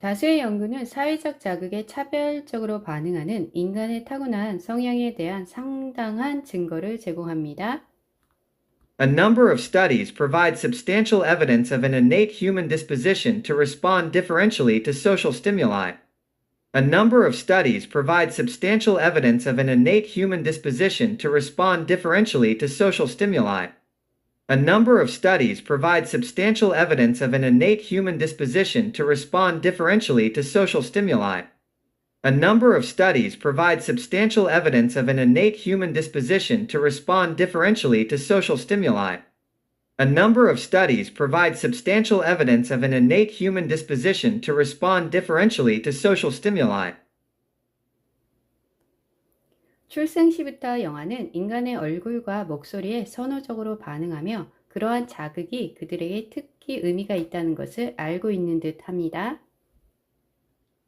다수의 연구는 사회적 자극에 차별적으로 반응하는 인간의 타고난 성향에 대한 상당한 증거를 제공합니다. A number of studies provide substantial evidence of an innate human disposition to respond differentially to social stimuli. A number of studies provide substantial evidence of an innate human disposition to respond differentially to social stimuli. A number of studies provide substantial evidence of an innate human disposition to respond differentially to social stimuli. A number of studies provide substantial evidence of an innate human disposition to respond differentially to social stimuli. A number of studies provide substantial evidence of an innate human disposition to respond differentially to social stimuli. 출생 시부터 영아는 인간의 얼굴과 목소리에 선호적으로 반응하며 그러한 자극이 그들에게 특히 의미가 있다는 것을 알고 있는 듯 합니다.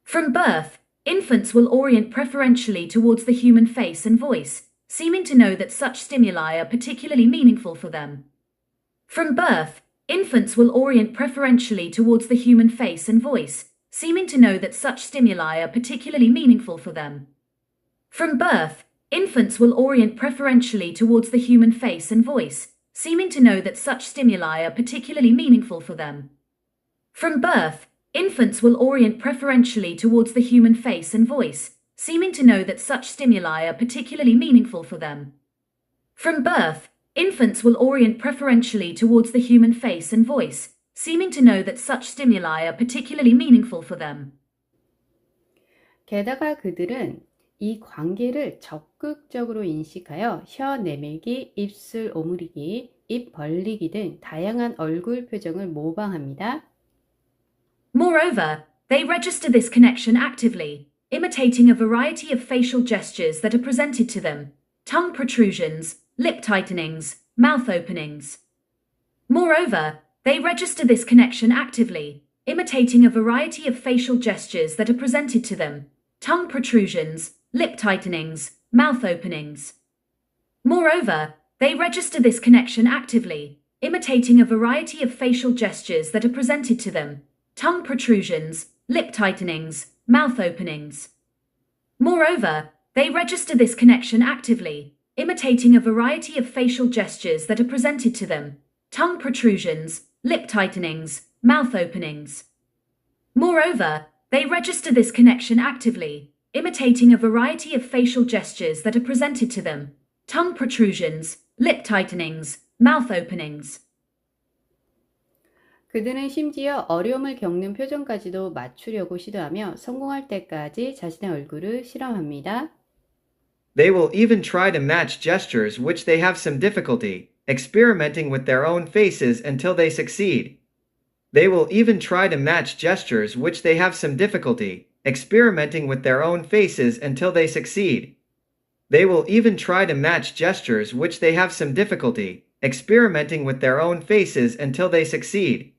From birth, infants will orient preferentially towards the human face and voice, seeming to know that such stimuli are particularly meaningful for them. From birth, infants will orient preferentially towards the human face and voice, seeming to know that such stimuli are particularly meaningful for them. From birth, infants will orient preferentially towards the human face and voice, seeming to know that such stimuli are particularly meaningful for them. From birth, infants will orient preferentially towards the human face and voice, seeming to know that such stimuli are particularly meaningful for them. From birth, infants will orient preferentially towards the human face and voice, seeming to know that such stimuli are particularly meaningful for them. 게다가 그들은 이 관계를 적극적으로 인식하여 혀 내밀기, 입술 오므리기, 입 벌리기 등 다양한 얼굴 표정을 모방합니다. Moreover, they register this connection actively, imitating a variety of facial gestures that are presented to them, tongue protrusions, lip tightenings, mouth openings. Moreover, they register this connection actively, imitating a variety of facial gestures that are presented to them, tongue protrusions, lip tightenings, mouth openings. Moreover, they register this connection actively, imitating a variety of facial gestures that are presented to them, tongue protrusions, lip tightenings, mouth openings. Moreover, they register this connection actively, imitating a variety of facial gestures that are presented to them, tongue protrusions, lip tightenings, mouth openings. Moreover, they register this connection actively, imitating a variety of facial gestures that are presented to them, tongue protrusions, lip tightenings, mouth openings. 그들은 심지어 어려움을 겪는 표정까지도 맞추려고 시도하며 성공할 때까지 자신의 얼굴을 실험합니다. They will even try to match gestures which they have some difficulty, experimenting with their own faces until they succeed. They will even try to match gestures which they have some difficulty, experimenting with their own faces until they succeed. They will even try to match gestures which they have some difficulty, experimenting with their own faces until they succeed.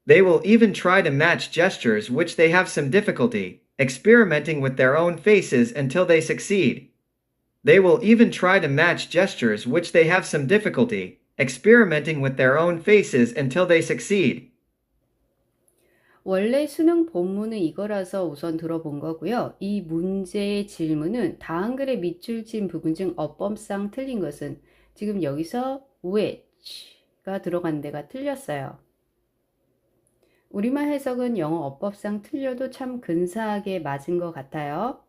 They will even try to match gestures which they have some difficulty, experimenting with their own faces until they succeed. They will even try to match gestures which they have some difficulty, experimenting with their own faces until they succeed. 원래 수능 본문은 이거라서 우선 들어본 거고요. 이 문제의 질문은 다한글의 밑줄 친 부분 중 어법상 틀린 것은 지금 여기서 which가 들어간 데가 틀렸어요. 우리말 해석은 영어 어법상 틀려도 참 근사하게 맞은 것 같아요.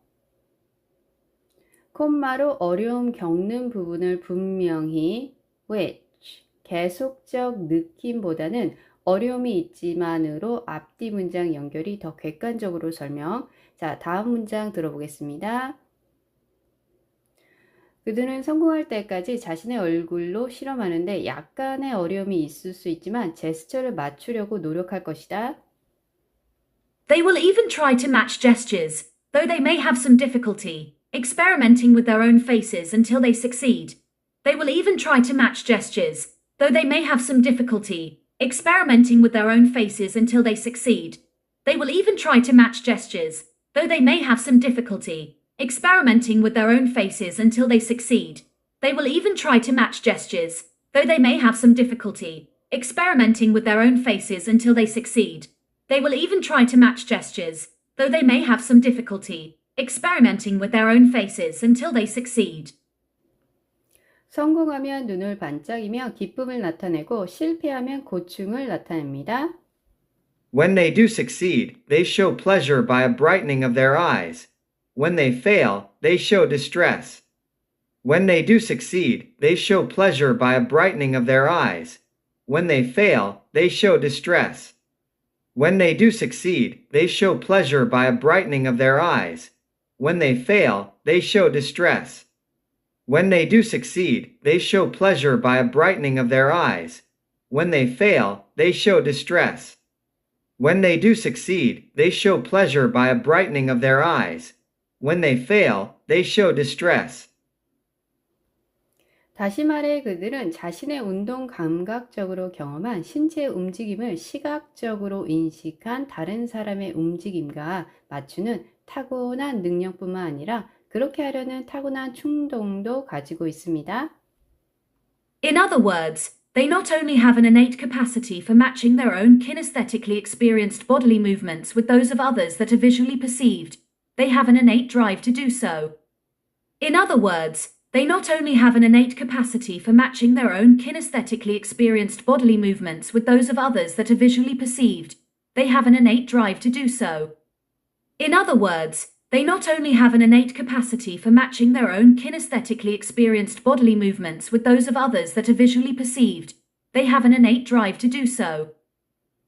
콤마로 어려움 겪는 부분을 분명히 which, 계속적 느낌보다는 어려움이 있지만으로 앞뒤 문장 연결이 더 객관적으로 설명. 자, 다음 문장 들어보겠습니다. 그들은 성공할 때까지 자신의 얼굴로 실험하는데 약간의 어려움이 있을 수 있지만 제스처를 맞추려고 노력할 것이다. They will even try to match gestures, though they may have some difficulty, experimenting with their own faces until they succeed. They will even try to match gestures, though they may have some difficulty, experimenting with their own faces until they succeed. They will even try to match gestures, though they may have some difficulty, experimenting with their own faces until they succeed. They will even try to match gestures, though they may have some difficulty, experimenting with their own faces until they succeed. They will even try to match gestures, though they may have some difficulty, experimenting with their own faces until they succeed. 성공하면 눈을 반짝이며 기쁨을 나타내고 실패하면 고충을 나타냅니다. When they do succeed, they show pleasure by a brightening of their eyes. When they fail, they show distress. When they do succeed, they show pleasure by a brightening of their eyes. When they fail, they show distress. When they do succeed, they show pleasure by a brightening of their eyes. When they fail, they show distress. When they do succeed, they show pleasure by a brightening of their eyes. When they fail, they show distress. When they do succeed, they show pleasure by a brightening of their eyes. When they fail, they show distress. 다시 말해 그들은 자신의 운동 감각적으로 경험한 신체 움직임을 시각적으로 인식한 다른 사람의 움직임과 맞추는 타고난 능력뿐만 아니라 그렇게 하려는 타고난 충동도 가지고 있습니다. In other words, they not only have an innate capacity for matching their own kinesthetically experienced bodily movements with those of others that are visually perceived, they have an innate drive to do so. In other words, they not only have an innate capacity for matching their own kinesthetically experienced bodily movements with those of others that are visually perceived, they have an innate drive to do so. In other words, they not only have an innate capacity for matching their own kinesthetically experienced bodily movements with those of others that are visually perceived, they have an innate drive to do so.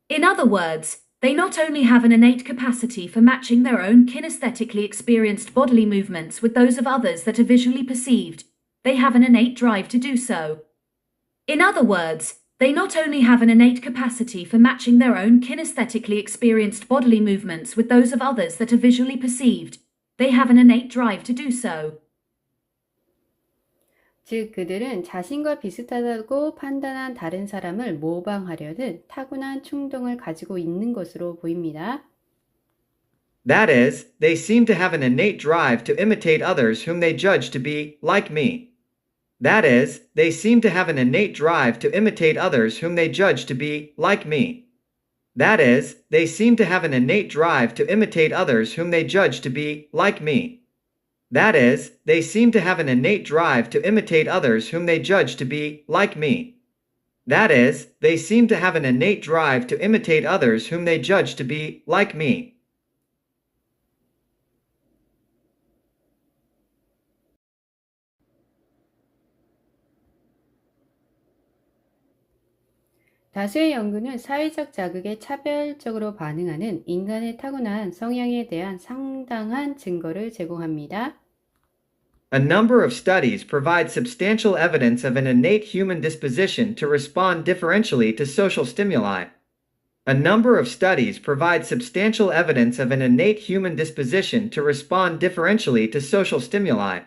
In other words, they not only have an innate capacity for matching their own kinesthetically experienced bodily movements with those of others that are visually perceived, they have an innate drive to do so. In other words, they not only have an innate capacity for matching their own kinesthetically experienced bodily movements with those of others that are visually perceived, they have an innate drive to do so. 즉 그들은 자신과 비슷하다고 판단한 다른 사람을 모방하려는 타고난 충동을 가지고 있는 것으로 보입니다. That is, they seem to have an innate drive to imitate others whom they judge to be like me. That is, they seem to have an innate drive to imitate others whom they judge to be like me. That is, they seem to have an innate drive to imitate others whom they judge to be like me. That is, they seem to have an innate drive to imitate others whom they judge to be like me. That is, they seem to have an innate drive to imitate others whom they judge to be like me. 다수의 연구는 사회적 자극에 차별적으로 반응하는 인간의 타고난 성향에 대한 상당한 증거를 제공합니다. A number of studies provide substantial evidence of an innate human disposition to respond differentially to social stimuli. A number of studies provide substantial evidence of an innate human disposition to respond differentially to social stimuli.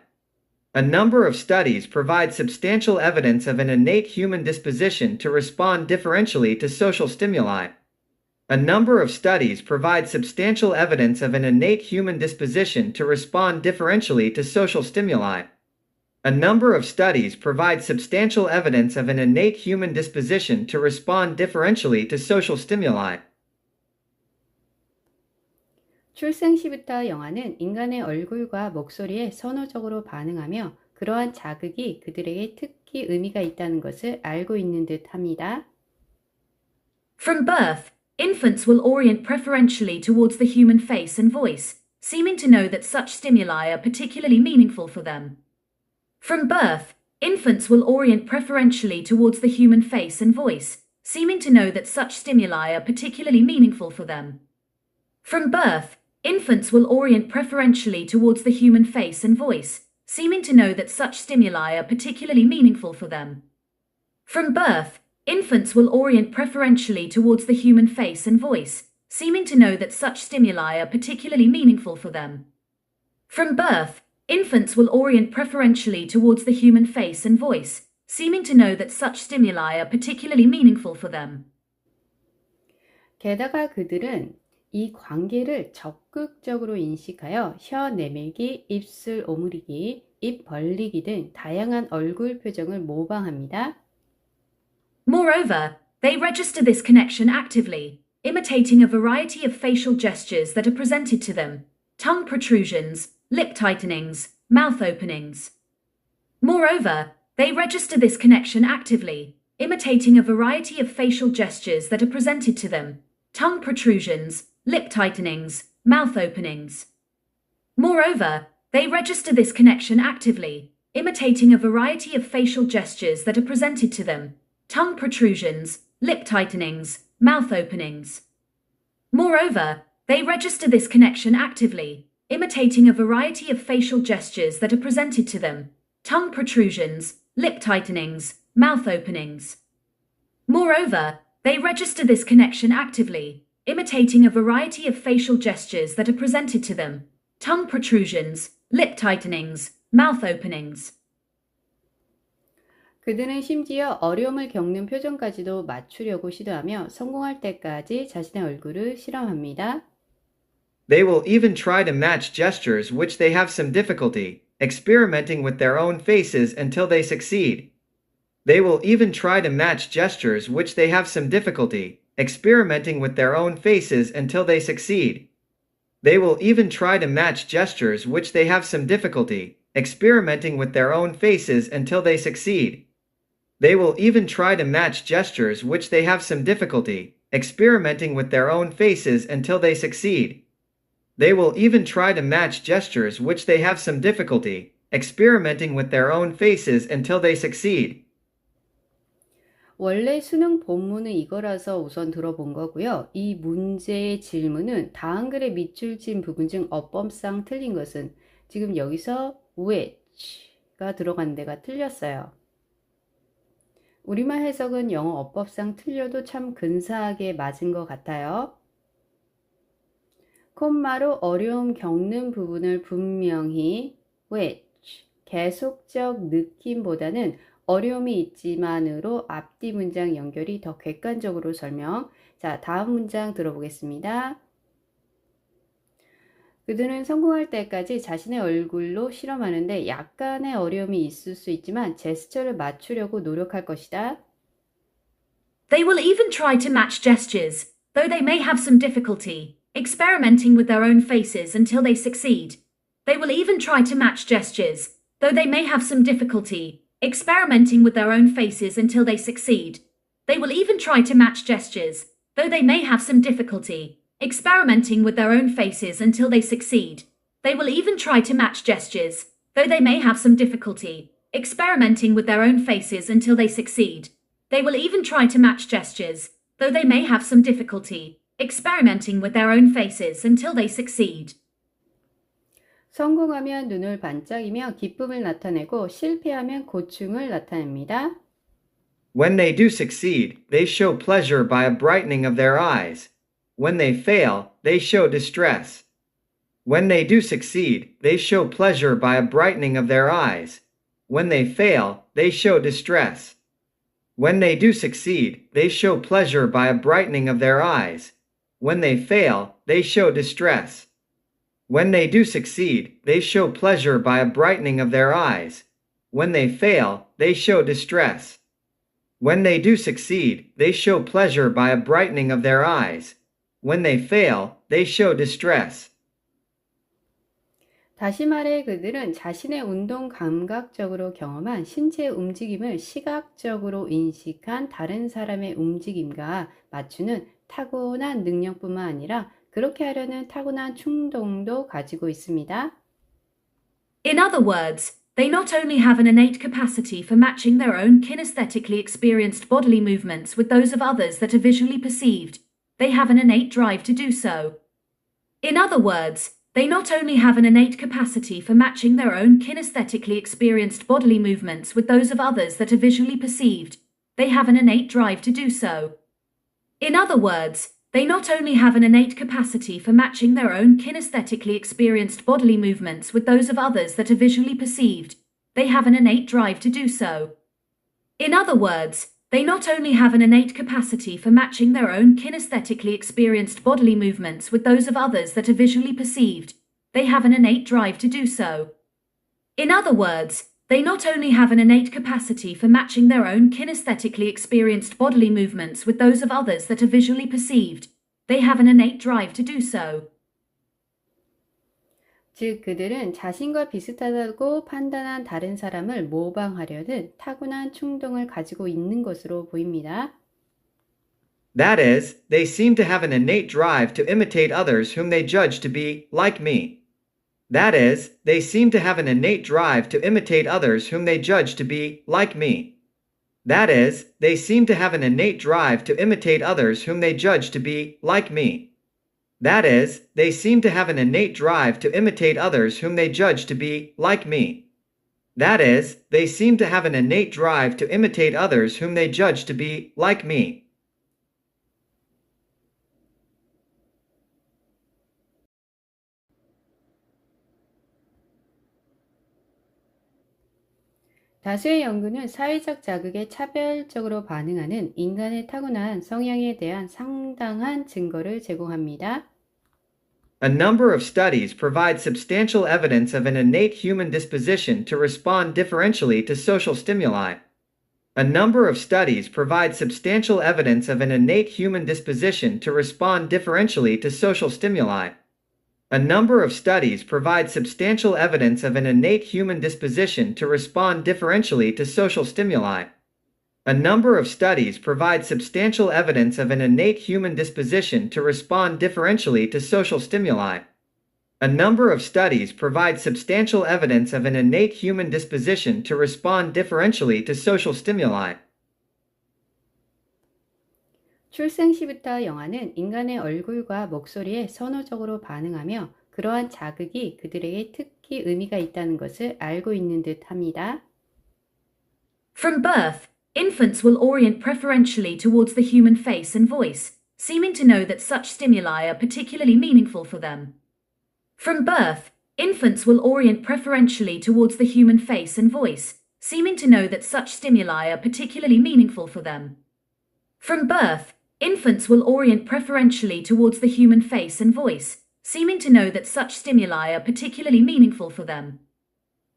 A number of studies provide substantial evidence of an innate human disposition to respond differentially to social stimuli. A number of studies provide substantial evidence of an innate human disposition to respond differentially to social stimuli. A number of studies provide substantial evidence of an innate human disposition to respond differentially to social stimuli. 출생 시부터 영아는 인간의 얼굴과 목소리에 선호적으로 반응하며 그러한 자극이 그들에게 특히 의미가 있다는 것을 알고 있는 듯 합니다. From birth, infants will orient preferentially towards the human face and voice, seeming to know that such stimuli are particularly meaningful for them. From birth, infants will orient preferentially towards the human face and voice, seeming to know that such stimuli are particularly meaningful for them. From birth, infants will orient preferentially towards the human face and voice, seeming to know that such stimuli are particularly meaningful for them. From birth, infants will orient preferentially towards the human face and voice, seeming to know that such stimuli are particularly meaningful for them. From birth, infants will orient preferentially towards the human face and voice, seeming to know that such stimuli are particularly meaningful for them. 게다가 그들은 이 관계를 적극적으로 인식하여 혀 내밀기, 입술 오므리기, 입 벌리기 등 다양한 얼굴 표정을 모방합니다. Moreover, they register this connection actively, imitating a variety of facial gestures that are presented to them, tongue protrusions, lip tightenings, mouth openings. Moreover, they register this connection actively, imitating a variety of facial gestures that are presented to them, tongue protrusions, lip tightenings, mouth openings. Moreover, they register this connection actively, imitating a variety of facial gestures that are presented to them, tongue protrusions, lip tightenings, mouth openings. Moreover, they register this connection actively, imitating a variety of facial gestures that are presented to them, tongue protrusions, lip tightenings, mouth openings. Moreover, they register this connection actively, imitating a variety of facial gestures that are presented to them, tongue protrusions, lip tightenings, mouth openings. 그들은 심지어 어려움을 겪는 표정까지도 맞추려고 시도하며 성공할 때까지 자신의 얼굴을 실험합니다. They will even try to match gestures which they have some difficulty, experimenting with their own faces until they succeed. They will even try to match gestures which they have some difficulty, experimenting with their own faces until they succeed. They will even try to match gestures which they have some difficulty, experimenting with their own faces until they succeed. They will even try to match gestures which they have some difficulty, experimenting with their own faces until they succeed. They will even try to match gestures which they have some difficulty, experimenting with their own faces until they succeed. 원래 수능 본문은 이거라서 우선 들어본 거고요. 이 문제의 질문은 다한글의 밑줄 친 부분 중 어법상 틀린 것은 지금 여기서 which가 들어간 데가 틀렸어요. 우리말 해석은 영어 어법상 틀려도 참 근사하게 맞은 것 같아요. 콤마로 어려움 겪는 부분을 분명히 which, 계속적 느낌보다는 어려움이 있지만으로 앞뒤 문장 연결이 더 객관적으로 설명. 자, 다음 문장 들어보겠습니다. 그들은 성공할 때까지 자신의 얼굴로 실험하는데 약간의 어려움이 있을 수 있지만 제스처를 맞추려고 노력할 것이다. They will even try to match gestures, though they may have some difficulty, experimenting with their own faces until they succeed. They will even try to match gestures, though they may have some difficulty, experimenting with their own faces until they succeed. They will even try to match gestures, though they may have some difficulty, experimenting with their own faces until they succeed. They will even try to match gestures, though they may have some difficulty, experimenting with their own faces until they succeed. They will even try to match gestures, though they may have some difficulty, experimenting with their own faces until they succeed. 성공하면 눈을 반짝이며 기쁨을 나타내고 실패하면 고충을 나타냅니다. When they do succeed, they show pleasure by a brightening of their eyes. When they fail, they show distress. When they do succeed, they show pleasure by a brightening of their eyes. When they fail, they show distress. When they do succeed, they show pleasure by a brightening of their eyes. When they fail, they show distress. When they do succeed, they show pleasure by a brightening of their eyes. When they fail, they show distress. When they do succeed, they show pleasure by a brightening of their eyes. When they fail, they show distress. 다시 말해 그들은 자신의 운동 감각적으로 경험한 신체 움직임을 시각적으로 인식한 다른 사람의 움직임과 맞추는 타고난 능력뿐만 아니라 그렇게 하려는 타고난 충동도 가지고 있습니다. In other words, they not only have an innate capacity for matching their own kinesthetically experienced bodily movements with those of others that are visually perceived, they have an innate drive to do so. In other words, they not only have an innate capacity for matching their own kinesthetically experienced bodily movements with those of others that are visually perceived, they have an innate drive to do so. In other words, they not only have an innate capacity for matching their own kinesthetically experienced bodily movements with those of others that are visually perceived, they have an innate drive to do so. In other words, they not only have an innate capacity for matching their own kinesthetically experienced bodily movements with those of others that are visually perceived, they have an innate drive to do so. In other words, they not only have an innate capacity for matching their own kinesthetically experienced bodily movements with those of others that are visually perceived, they have an innate drive to do so. 즉, 그들은 자신과 비슷하다고 판단한 다른 사람을 모방하려는 타고난 충동을 가지고 있는 것으로 보입니다. That is, they seem to have an innate drive to imitate others whom they judge to be like me. That is, they seem to have an innate drive to imitate others whom they judge to be like me. That is, they seem to have an innate drive to imitate others whom they judge to be like me. That is, they seem to have an innate drive to imitate others whom they judge to be like me. That is, they seem to have an innate drive to imitate others whom they judge to be like me. 다수의 연구는 사회적 자극에 차별적으로 반응하는 인간의 타고난 성향에 대한 상당한 증거를 제공합니다. A number of studies provide substantial evidence of an innate human disposition to respond differentially to social stimuli. A number of studies provide substantial evidence of an innate human disposition to respond differentially to social stimuli. A number of studies provide substantial evidence of an innate human disposition to respond differentially to social stimuli. A number of studies provide substantial evidence of an innate human disposition to respond differentially to social stimuli. A number of studies provide substantial evidence of an innate human disposition to respond differentially to social stimuli. 출생 시부터 영아는 인간의 얼굴과 목소리에 선호적으로 반응하며 그러한 자극이 그들에게 특히 의미가 있다는 것을 알고 있는 듯 합니다. From birth, infants will orient preferentially towards the human face and voice, seeming to know that such stimuli are particularly meaningful for them. From birth, infants will orient preferentially towards the human face and voice, seeming to know that such stimuli are particularly meaningful for them. From birth, infants will orient preferentially towards the human face and voice, seeming to know that such stimuli are particularly meaningful for them.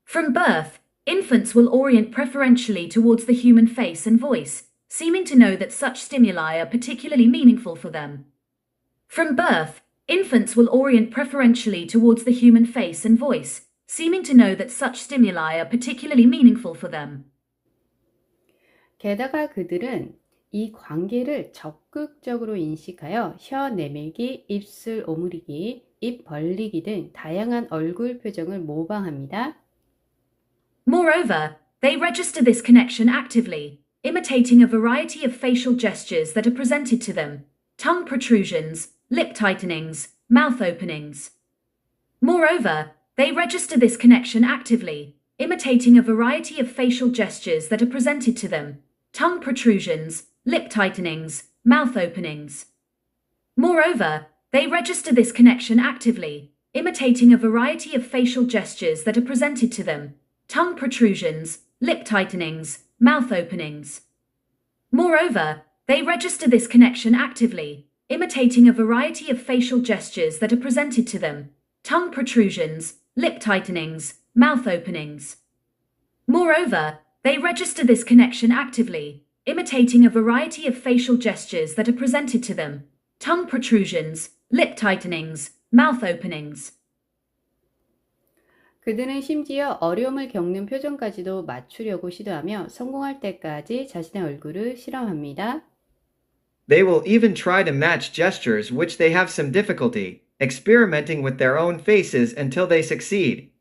From birth, infants will orient preferentially towards the human face and voice, seeming to know that such stimuli are particularly meaningful for them. From birth, infants will orient preferentially towards the human face and voice, seeming to know that such stimuli are particularly meaningful for them. 게다가 그들은 이 관계를 적극적으로 인식하여 혀 내밀기, 입술 오므리기, 입 벌리기 등 다양한 얼굴 표정을 모방합니다. Moreover, they register this connection actively, imitating a variety of facial gestures that are presented to them, tongue protrusions, lip tightenings, mouth openings. Moreover, they register this connection actively, imitating a variety of facial gestures that are presented to them, tongue protrusions, lip tightenings, mouth openings. Moreover, they register this connection actively, imitating a variety of facial gestures that are presented to them, tongue protrusions, lip tightenings, mouth openings. Moreover, they register this connection actively, imitating a variety of facial gestures that are presented to them, tongue protrusions, lip tightenings, mouth openings. Moreover, they register this connection actively, imitating a variety of facial gestures that are presented to them, tongue protrusions, lip tightenings, mouth openings. 그들은 심지어 어려움을 겪는 표정까지도 맞추려고 시도하며 성공할 때까지 자신의 얼굴을 실험합니다. They will even try to match gestures which they have some difficulty, experimenting with their own faces until they succeed.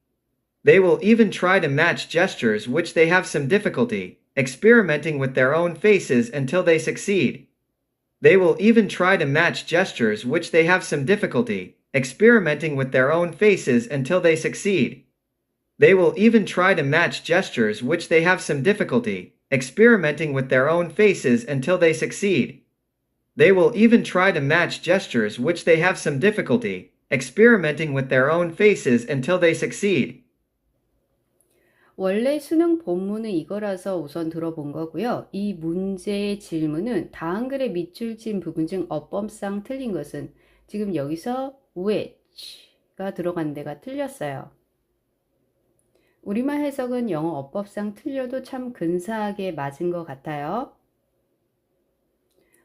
They will even try to match gestures which they have some difficulty, experimenting with their own faces until they succeed. They will even try to match gestures which they have some difficulty, experimenting with their own faces until they succeed. They will even try to match gestures which they have some difficulty, experimenting with their own faces until they succeed. They will even try to match gestures which they have some difficulty, experimenting with their own faces until they succeed. 원래 수능 본문은 이거라서 우선 들어본 거고요. 이 문제의 질문은 다한글의 밑줄 친 부분 중 어법상 틀린 것은 지금 여기서 which가 들어간 데가 틀렸어요. 우리말 해석은 영어 어법상 틀려도 참 근사하게 맞은 것 같아요.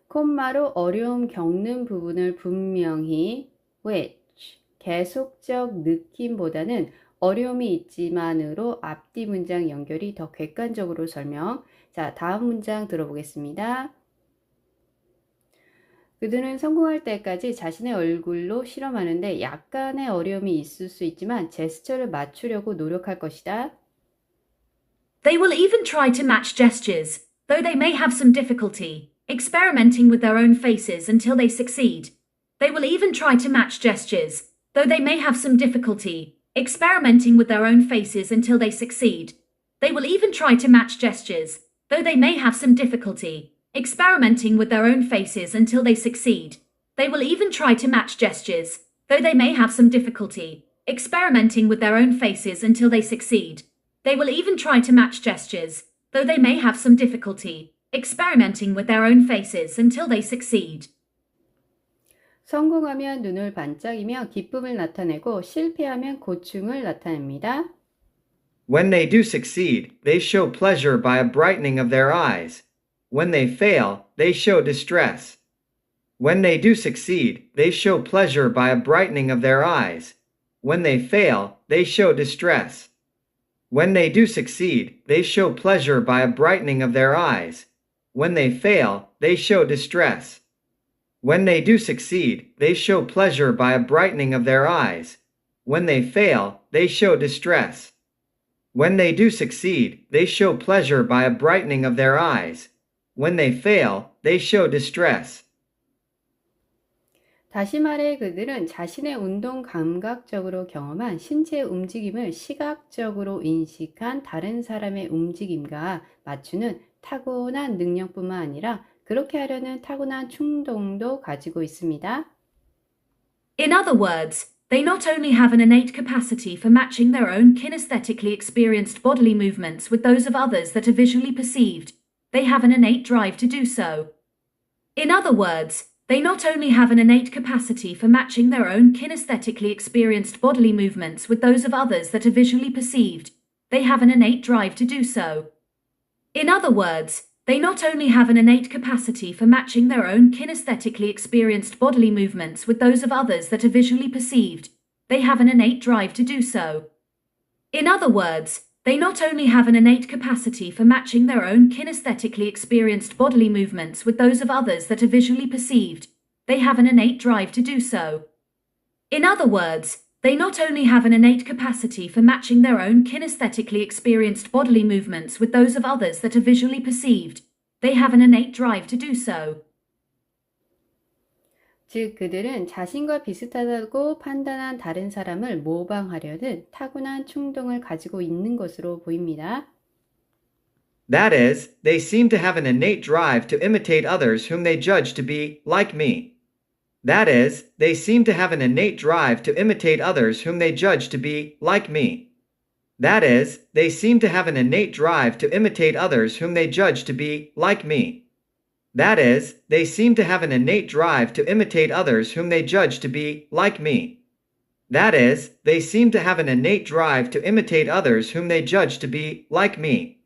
콤마로 어려움 겪는 부분을 분명히 which 계속적 느낌보다는 어려움이 있지만으로 앞뒤 문장 연결이 더 객관적으로 설명. 자, 다음 문장 들어보겠습니다. 그들은 성공할 때까지 자신의 얼굴로 실험하는데 약간의 어려움이 있을 수 있지만 제스처를 맞추려고 노력할 것이다. They will even try to match gestures, though they may have some difficulty, experimenting with their own faces until they succeed. They will even try to match gestures, though they may have some difficulty, experimenting with their own faces until they succeed. They will even try to match gestures, though they may have some difficulty, experimenting with their own faces until they succeed. They will even try to match gestures, though they may have some difficulty, experimenting with their own faces until they succeed. They will even try to match gestures, though they may have some difficulty, experimenting with their own faces until they succeed. 성공하면 눈을 반짝이며 기쁨을 나타내고 실패하면 고충을 나타냅니다. When they do succeed, they show pleasure by a brightening of their eyes. When they fail, they show distress. When they do succeed, they show pleasure by a brightening of their eyes. When they fail, they show distress. When they do succeed, they show pleasure by a brightening of their eyes. When they fail, they show distress. When they do succeed, they show pleasure by a brightening of their eyes. When they fail, they show distress. When they do succeed, they show pleasure by a brightening of their eyes. When they fail, they show distress. 다시 말해 그들은 자신의 운동 감각적으로 경험한 신체 움직임을 시각적으로 인식한 다른 사람의 움직임과 맞추는 타고난 능력뿐만 아니라 그렇게 하려는 타고난 충동도 가지고 있습니다. In other words, they not only have an innate capacity for matching their own kinesthetically experienced bodily movements with those of others that are visually perceived, they have an innate drive to do so. In other words, they not only have an innate capacity for matching their own kinesthetically experienced bodily movements with those of others that are visually perceived, they have an innate drive to do so. In other words, they not only have an innate capacity for matching their own kinesthetically experienced bodily movements with those of others that are visually perceived, they have an innate drive to do so. In other words, they not only have an innate capacity for matching their own kinesthetically experienced bodily movements with those of others that are visually perceived, they have an innate drive to do so. In other words, they not only have an innate capacity for matching their own kinesthetically experienced bodily movements with those of others that are visually perceived, they have an innate drive to do so. 즉 그들은 자신과 비슷하다고 판단한 다른 사람을 모방하려는 타고난 충동을 가지고 있는 것으로 보입니다. That is, they seem to have an innate drive to imitate others whom they judge to be like me. That is, they seem to have an innate drive to imitate others whom they judge to be like me. That is, they seem to have an innate drive to imitate others whom they judge to be like me. That is, they seem to have an innate drive to imitate others whom they judge to be like me. That is, they seem to have an innate drive to imitate others whom they judge to be like me.